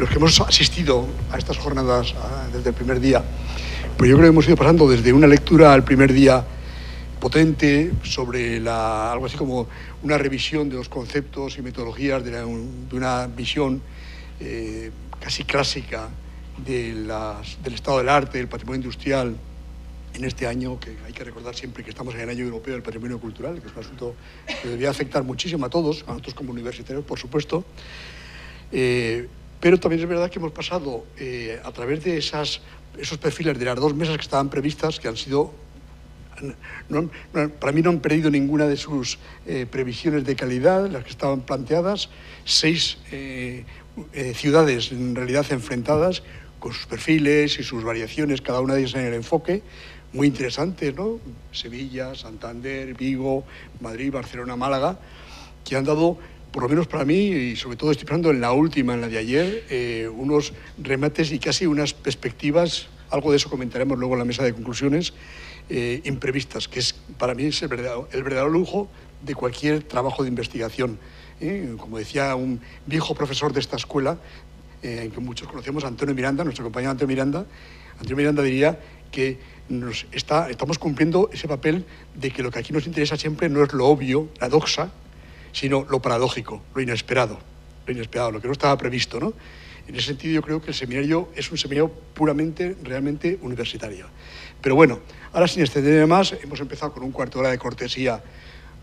los que hemos asistido a estas jornadas desde el primer día, pues yo creo que hemos ido pasando desde una lectura al primer día potente sobre algo así como una revisión de los conceptos y metodologías de una visión casi clásica del estado del arte, del patrimonio industrial, en este año, que hay que recordar siempre que estamos en el Año Europeo del Patrimonio Cultural, que es un asunto que debería afectar muchísimo a todos, a nosotros como universitarios, por supuesto. Pero también es verdad que hemos pasado a través de esos perfiles de las 2 mesas que estaban previstas, que han sido, para mí no han perdido ninguna de sus previsiones de calidad, las que estaban planteadas, 6 ciudades en realidad enfrentadas, con sus perfiles y sus variaciones, cada una de ellas en el enfoque, muy interesantes, ¿no? Sevilla, Santander, Vigo, Madrid, Barcelona, Málaga, que han dado, por lo menos para mí, y sobre todo estoy pensando en la última, en la de ayer, unos remates y casi unas perspectivas, algo de eso comentaremos luego en la mesa de conclusiones, imprevistas, que es para mí es el verdadero lujo de cualquier trabajo de investigación. Como decía un viejo profesor de esta escuela, que muchos conocemos, Antonio Miranda, nuestro compañero Antonio Miranda diría que estamos cumpliendo ese papel de que lo que aquí nos interesa siempre no es lo obvio, la doxa, sino lo paradójico, lo inesperado, lo que no estaba previsto, ¿no? En ese sentido yo creo que el seminario es un seminario puramente, realmente universitario. Pero bueno, ahora sin extenderme más, hemos empezado con un cuarto de hora de cortesía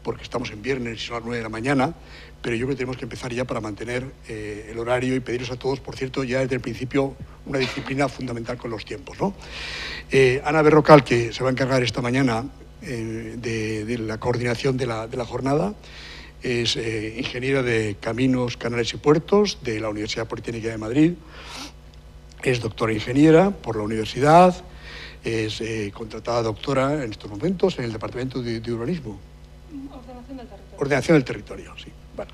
porque estamos en viernes y son las 9 de la mañana, pero yo creo que tenemos que empezar ya para mantener el horario y pediros a todos, por cierto, ya desde el principio una disciplina fundamental con los tiempos, ¿no? Ana Berrocal, que se va a encargar esta mañana de la coordinación de la jornada, es ingeniera de Caminos, Canales y Puertos de la Universidad Politécnica de Madrid, es doctora ingeniera por la universidad, es contratada doctora en estos momentos en el Departamento de Urbanismo. Ordenación del territorio. Ordenación del territorio, sí. Vale.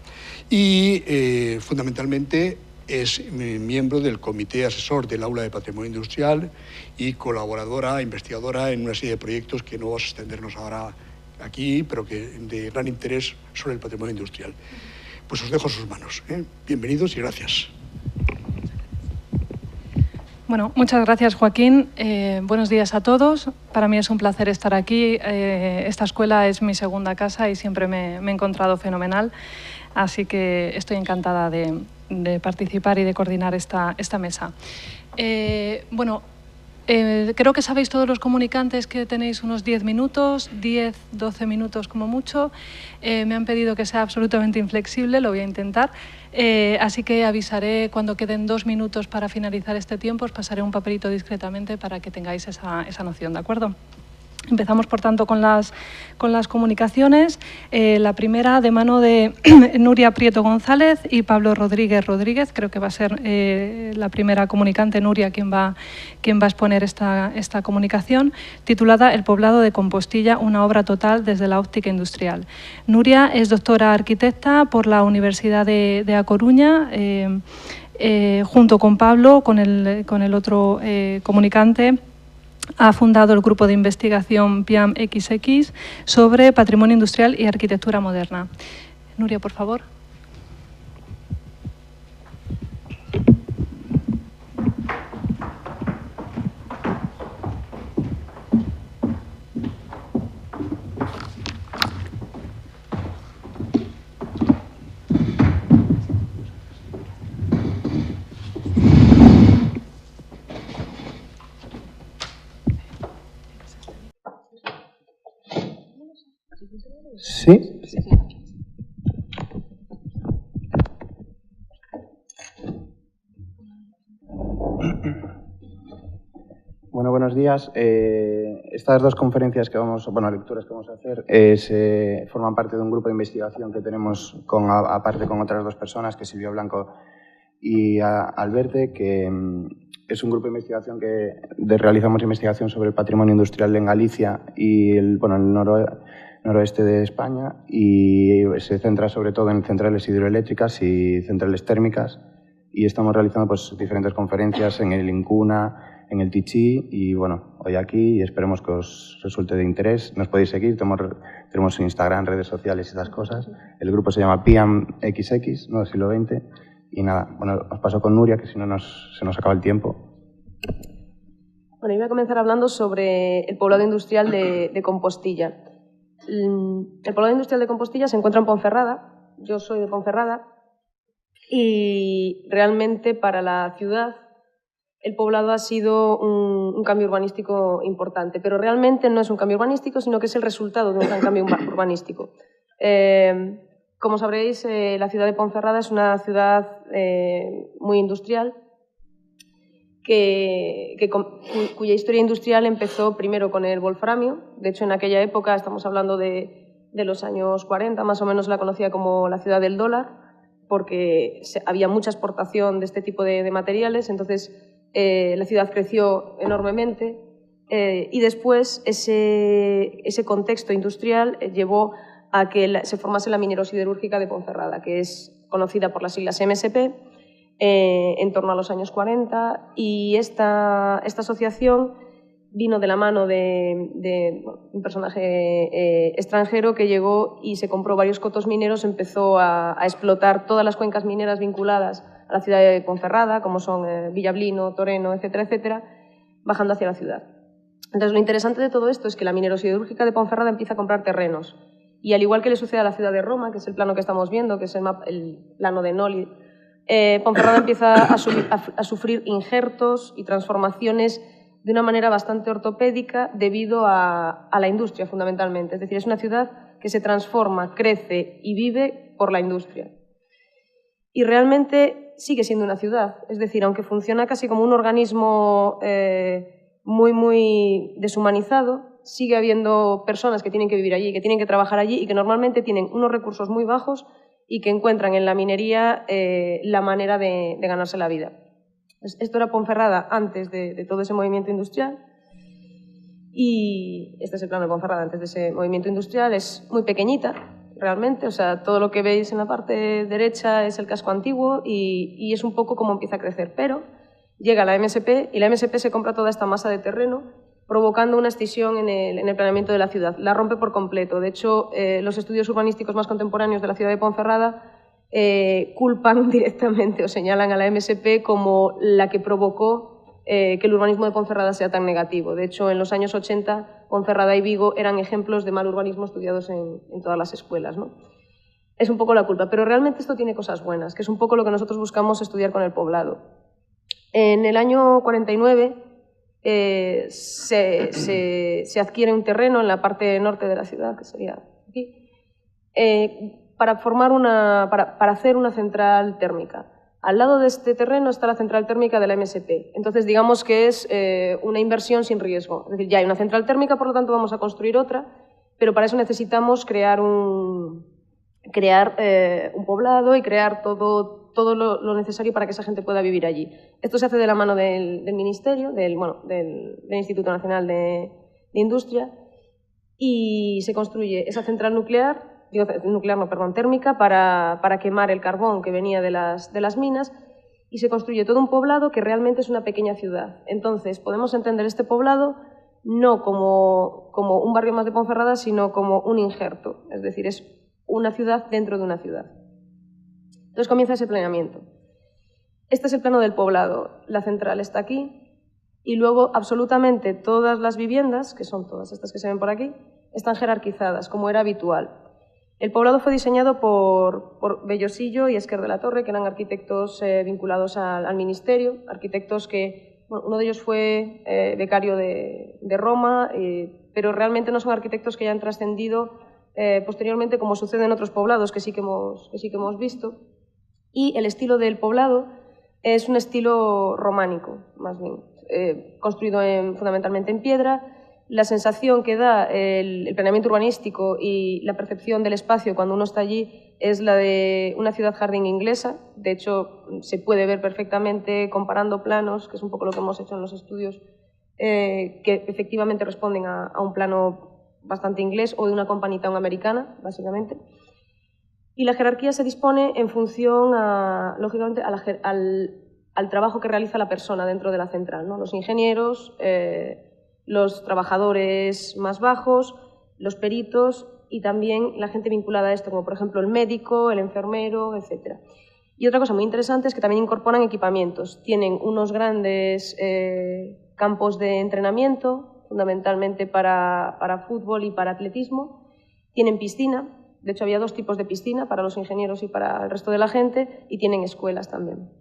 Y fundamentalmente es miembro del Comité Asesor del Aula de Patrimonio Industrial y colaboradora, investigadora en una serie de proyectos que no vamos a extendernos ahora aquí, pero que de gran interés sobre el patrimonio industrial. Pues os dejo en sus manos. Bienvenidos y gracias. Bueno, muchas gracias, Joaquín. Buenos días a todos. Para mí es un placer estar aquí. Esta escuela es mi segunda casa y siempre me he encontrado fenomenal. Así que estoy encantada de participar y de coordinar esta mesa. Creo que sabéis todos los comunicantes que tenéis unos 10 minutos, 10, 12 minutos como mucho. Me han pedido que sea absolutamente inflexible, lo voy a intentar. Así que avisaré cuando queden 2 minutos para finalizar este tiempo, os pasaré un papelito discretamente para que tengáis esa noción, ¿de acuerdo? Empezamos, por tanto, con las comunicaciones. La primera de mano de Nuria Prieto González y Pablo Rodríguez Rodríguez. Creo que va a ser la primera comunicante, Nuria, quien va a exponer esta comunicación, titulada El poblado de Compostilla, una obra total desde la óptica industrial. Nuria es doctora arquitecta por la Universidad de A Coruña, junto con Pablo, con el otro comunicante. Ha fundado el grupo de investigación PIAM XX sobre patrimonio industrial y arquitectura moderna. Nuria, por favor. ¿Sí? Bueno, buenos días. Estas 2 conferencias lecturas que vamos a hacer, forman parte de un grupo de investigación que tenemos aparte con otras 2 personas, que es Silvio Blanco y Alberte, que es un grupo de investigación que realizamos investigación sobre el patrimonio industrial en Galicia y el noroeste de España, y se centra sobre todo en centrales hidroeléctricas y centrales térmicas, y estamos realizando diferentes conferencias en el INCUNA, en el TICHI, y hoy aquí, y esperemos que os resulte de interés. Nos podéis seguir, tenemos Instagram, redes sociales y esas cosas. El grupo se llama PIAM XX, no del siglo XX, Y nada, bueno, os paso con Nuria, que si no se nos acaba el tiempo. Bueno, yo voy a comenzar hablando sobre el poblado industrial de Compostilla. El poblado industrial de Compostilla se encuentra en Ponferrada. Yo soy de Ponferrada y realmente para la ciudad el poblado ha sido un cambio urbanístico importante, pero realmente no es un cambio urbanístico, sino que es el resultado de un gran cambio urbanístico. Como sabréis, la ciudad de Ponferrada es una ciudad muy industrial, cuya historia industrial empezó primero con el wolframio. De hecho, en aquella época, estamos hablando de los años 40, más o menos la conocía como la ciudad del dólar, porque había mucha exportación de este tipo de materiales. Entonces, la ciudad creció enormemente y después ese contexto industrial llevó a que se formase la minerosiderúrgica de Ponferrada, que es conocida por las siglas MSP, en torno a los años 40, y esta asociación vino de la mano de un personaje extranjero que llegó y se compró varios cotos mineros, empezó a explotar todas las cuencas mineras vinculadas a la ciudad de Ponferrada, como son Villablino, Toreno, etcétera, etcétera, bajando hacia la ciudad. Entonces, lo interesante de todo esto es que la minerosiderúrgica de Ponferrada empieza a comprar terrenos, y al igual que le sucede a la ciudad de Roma, que es el plano que estamos viendo, que es el plano de Noli, Ponferrada empieza a sufrir injertos y transformaciones de una manera bastante ortopédica debido a la industria, fundamentalmente. Es decir, es una ciudad que se transforma, crece y vive por la industria. Y realmente sigue siendo una ciudad. Es decir, aunque funciona casi como un organismo muy deshumanizado, sigue habiendo personas que tienen que vivir allí, que tienen que trabajar allí y que normalmente tienen unos recursos muy bajos y que encuentran en la minería la manera de ganarse la vida. Esto era Ponferrada antes de todo ese movimiento industrial, y este es el plano de Ponferrada antes de ese movimiento industrial. Es muy pequeñita, realmente, o sea, todo lo que veis en la parte derecha es el casco antiguo y es un poco como empieza a crecer, pero llega la MSP y la MSP se compra toda esta masa de terreno, provocando una escisión en el planeamiento de la ciudad. La rompe por completo. De hecho, los estudios urbanísticos más contemporáneos de la ciudad de Ponferrada culpan directamente o señalan a la MSP como la que provocó que el urbanismo de Ponferrada sea tan negativo. De hecho, en los años 80, Ponferrada y Vigo eran ejemplos de mal urbanismo estudiados en todas las escuelas, ¿no? Es un poco la culpa, pero realmente esto tiene cosas buenas, que es un poco lo que nosotros buscamos estudiar con el poblado. En el año 49 se adquiere un terreno en la parte norte de la ciudad, que sería aquí, para hacer una central térmica. Al lado de este terreno está la central térmica de la MSP. Entonces, digamos que es una inversión sin riesgo. Es decir, ya hay una central térmica, por lo tanto vamos a construir otra, pero para eso necesitamos crear un poblado y crear todo lo necesario para que esa gente pueda vivir allí. Esto se hace de la mano del Ministerio, del Instituto Nacional de Industria, y se construye esa central térmica para quemar el carbón que venía de las minas, y se construye todo un poblado que realmente es una pequeña ciudad. Entonces, podemos entender este poblado no como un barrio más de Ponferrada, sino como un injerto, es decir, es una ciudad dentro de una ciudad. Entonces comienza ese planeamiento. Este es el plano del poblado. La central está aquí y luego absolutamente todas las viviendas, que son todas estas que se ven por aquí, están jerarquizadas, como era habitual. El poblado fue diseñado por Bellosillo y Esquer de la Torre, que eran arquitectos vinculados al ministerio, arquitectos que, uno de ellos fue becario de Roma, pero realmente no son arquitectos que hayan trascendido posteriormente, como sucede en otros poblados que sí que hemos visto. Y el estilo del poblado es un estilo románico, más bien, construido fundamentalmente en piedra. La sensación que da el planeamiento urbanístico y la percepción del espacio cuando uno está allí es la de una ciudad-jardín inglesa. De hecho, se puede ver perfectamente comparando planos, que es un poco lo que hemos hecho en los estudios, que efectivamente responden a un plano bastante inglés o de una company town americana, básicamente. Y la jerarquía se dispone en función, lógicamente, al trabajo que realiza la persona dentro de la central, ¿no? Los ingenieros, los trabajadores más bajos, los peritos y también la gente vinculada a esto, como por ejemplo el médico, el enfermero, etc. Y otra cosa muy interesante es que también incorporan equipamientos. Tienen unos grandes campos de entrenamiento, fundamentalmente para fútbol y para atletismo. Tienen piscina, de hecho había 2 tipos de piscina, para los ingenieros y para el resto de la gente, y tienen escuelas también.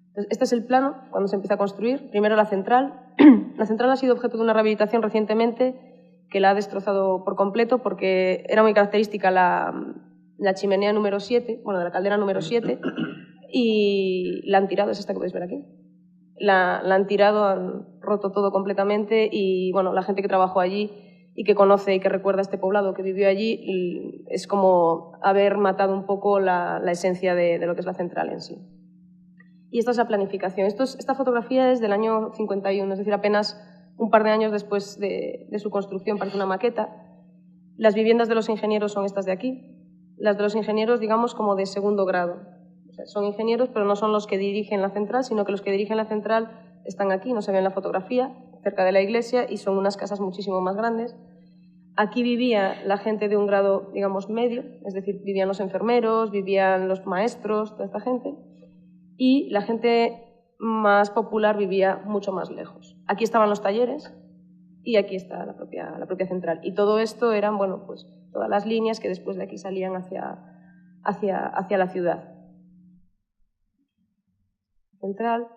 Entonces, este es el plano cuando se empieza a construir. Primero la central. La central ha sido objeto de una rehabilitación recientemente que la ha destrozado por completo porque era muy característica la chimenea número 7, bueno, de la caldera número 7, y la han tirado, es esta que podéis ver aquí. La han tirado, han roto todo completamente y, bueno, la gente que trabajó allí y que conoce y que recuerda este poblado que vivió allí, es como haber matado un poco la esencia de lo que es la central en sí. Y esta es la planificación. Esta fotografía es del año 51, es decir, apenas un par de años después de su construcción, parece una maqueta. Las viviendas de los ingenieros son estas de aquí. Las de los ingenieros, digamos, como de segundo grado. O sea, son ingenieros, pero no son los que dirigen la central, sino que los que dirigen la central están aquí, no se ve en la fotografía, cerca de la iglesia, y son unas casas muchísimo más grandes. Aquí vivía la gente de un grado, digamos, medio, es decir, vivían los enfermeros, vivían los maestros, toda esta gente, y la gente más popular vivía mucho más lejos. Aquí estaban los talleres y aquí está la propia central. Y todo esto eran, bueno, pues todas las líneas que después de aquí salían hacia la ciudad central.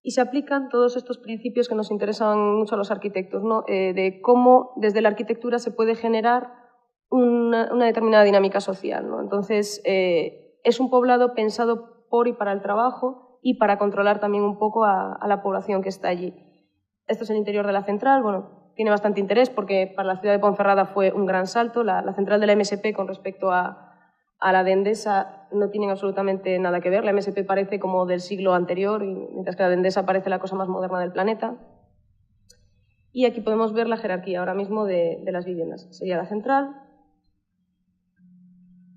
Y se aplican todos estos principios que nos interesan mucho a los arquitectos, ¿no? De cómo desde la arquitectura se puede generar una determinada dinámica social, ¿no? Entonces, es un poblado pensado por y para el trabajo y para controlar también un poco a la población que está allí. Esto es el interior de la central, bueno, tiene bastante interés porque para la ciudad de Ponferrada fue un gran salto. La central de la MSP con respecto a la de Endesa no tienen absolutamente nada que ver. La MSP parece como del siglo anterior, mientras que la de Endesa parece la cosa más moderna del planeta. Y aquí podemos ver la jerarquía ahora mismo de las viviendas. Sería la central.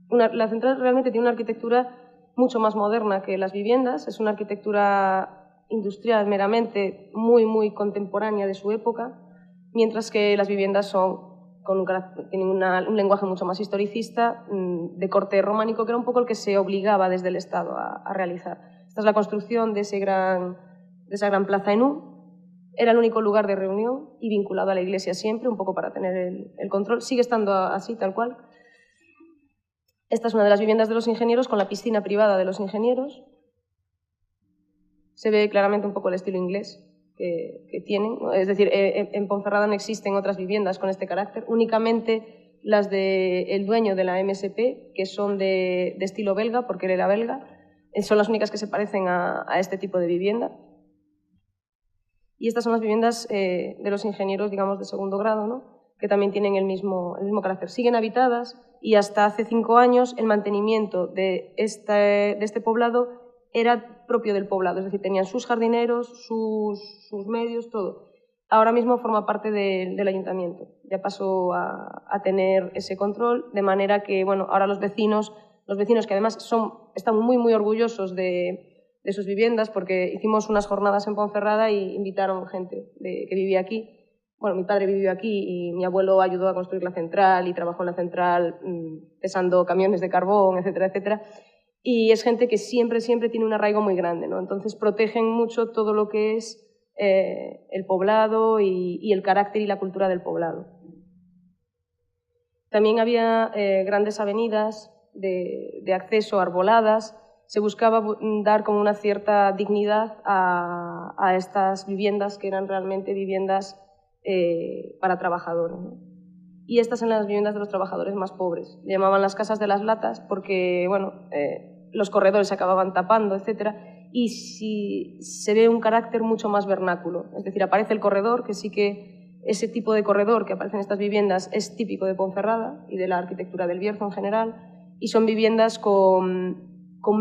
La central realmente tiene una arquitectura mucho más moderna que las viviendas. Es una arquitectura industrial meramente muy, muy contemporánea de su época, mientras que las viviendas tienen un lenguaje mucho más historicista, de corte románico, que era un poco el que se obligaba desde el Estado a realizar. Esta es la construcción de esa gran plaza Enú. Era el único lugar de reunión y vinculado a la iglesia siempre, un poco para tener el control. Sigue estando así, tal cual. Esta es una de las viviendas de los ingenieros con la piscina privada de los ingenieros. Se ve claramente un poco el estilo inglés que tienen. Es decir, en Ponferrada no existen otras viviendas con este carácter, únicamente las del dueño de la MSP, que son de estilo belga, porque él era belga, son las únicas que se parecen a este tipo de vivienda. Y estas son las viviendas de los ingenieros, digamos, de segundo grado, ¿no? Que también tienen el mismo carácter. Siguen habitadas y hasta hace 5 años el mantenimiento de este poblado era propio del poblado, es decir, tenían sus jardineros, sus medios, todo. Ahora mismo forma parte del ayuntamiento, ya pasó a tener ese control, de manera que, bueno, ahora los vecinos que además están muy, muy orgullosos de sus viviendas, porque hicimos unas jornadas en Ponferrada y invitaron gente que vivía aquí. Bueno, mi padre vivió aquí y mi abuelo ayudó a construir la central y trabajó en la central pesando camiones de carbón, etcétera, etcétera. Y es gente que siempre tiene un arraigo muy grande, ¿no? Entonces protegen mucho todo lo que es el poblado y el carácter y la cultura del poblado. También había grandes avenidas de acceso arboladas. Se buscaba dar como una cierta dignidad a estas viviendas que eran realmente viviendas para trabajadores, ¿no? Y estas eran las viviendas de los trabajadores más pobres. Le llamaban las casas de las latas porque, bueno, los corredores se acababan tapando, etc. Y se ve un carácter mucho más vernáculo. Es decir, aparece el corredor, que sí que ese tipo de corredor que aparece en estas viviendas es típico de Ponferrada y de la arquitectura del Bierzo en general, y son viviendas con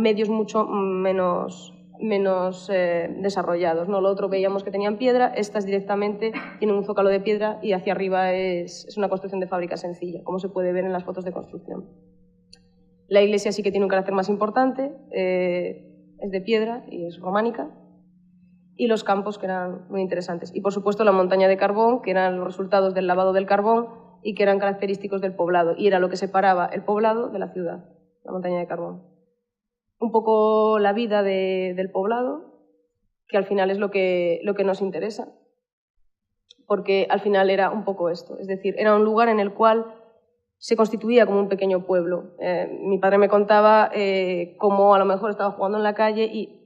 medios mucho menos desarrollados, ¿no? Lo otro veíamos que tenían piedra, estas directamente tienen un zócalo de piedra y hacia arriba es una construcción de fábrica sencilla, como se puede ver en las fotos de construcción. La iglesia sí que tiene un carácter más importante, es de piedra y es románica, y los campos, que eran muy interesantes. Y por supuesto la montaña de carbón, que eran los resultados del lavado del carbón y que eran característicos del poblado, y era lo que separaba el poblado de la ciudad, la montaña de carbón. un poco la vida del poblado, que al final es lo que nos interesa. Porque al final era un poco esto, es decir, era un lugar en el cual se constituía como un pequeño pueblo. Mi padre me contaba cómo a lo mejor estaba jugando en la calle y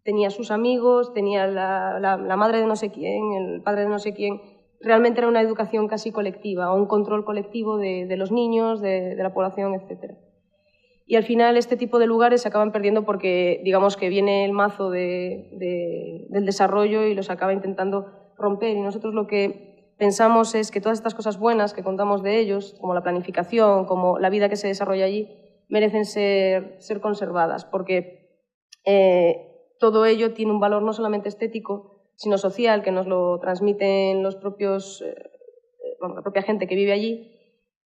tenía sus amigos, tenía la madre de no sé quién, el padre de no sé quién. Realmente era una educación casi colectiva, o un control colectivo de los niños, de la población, etc. Y al final este tipo de lugares se acaban perdiendo porque, digamos, que viene el mazo del desarrollo y los acaba intentando romper. Y nosotros lo que pensamos es que todas estas cosas buenas que contamos de ellos, como la planificación, como la vida que se desarrolla allí, merecen ser conservadas, porque todo ello tiene un valor no solamente estético, sino social, que nos lo transmiten los propios, la propia gente que vive allí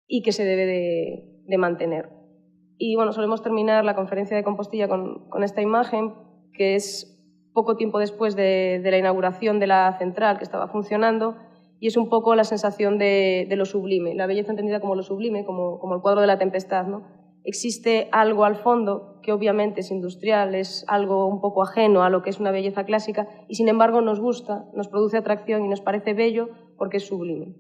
y que se debe de mantener. Y bueno, solemos terminar la conferencia de Compostilla con esta imagen, que es poco tiempo después de la inauguración de la central que estaba funcionando, y es un poco la sensación de lo sublime, la belleza entendida como lo sublime, como el cuadro de la tempestad, ¿no? Existe algo al fondo que obviamente es industrial, es algo un poco ajeno a lo que es una belleza clásica y sin embargo nos gusta, nos produce atracción y nos parece bello porque es sublime.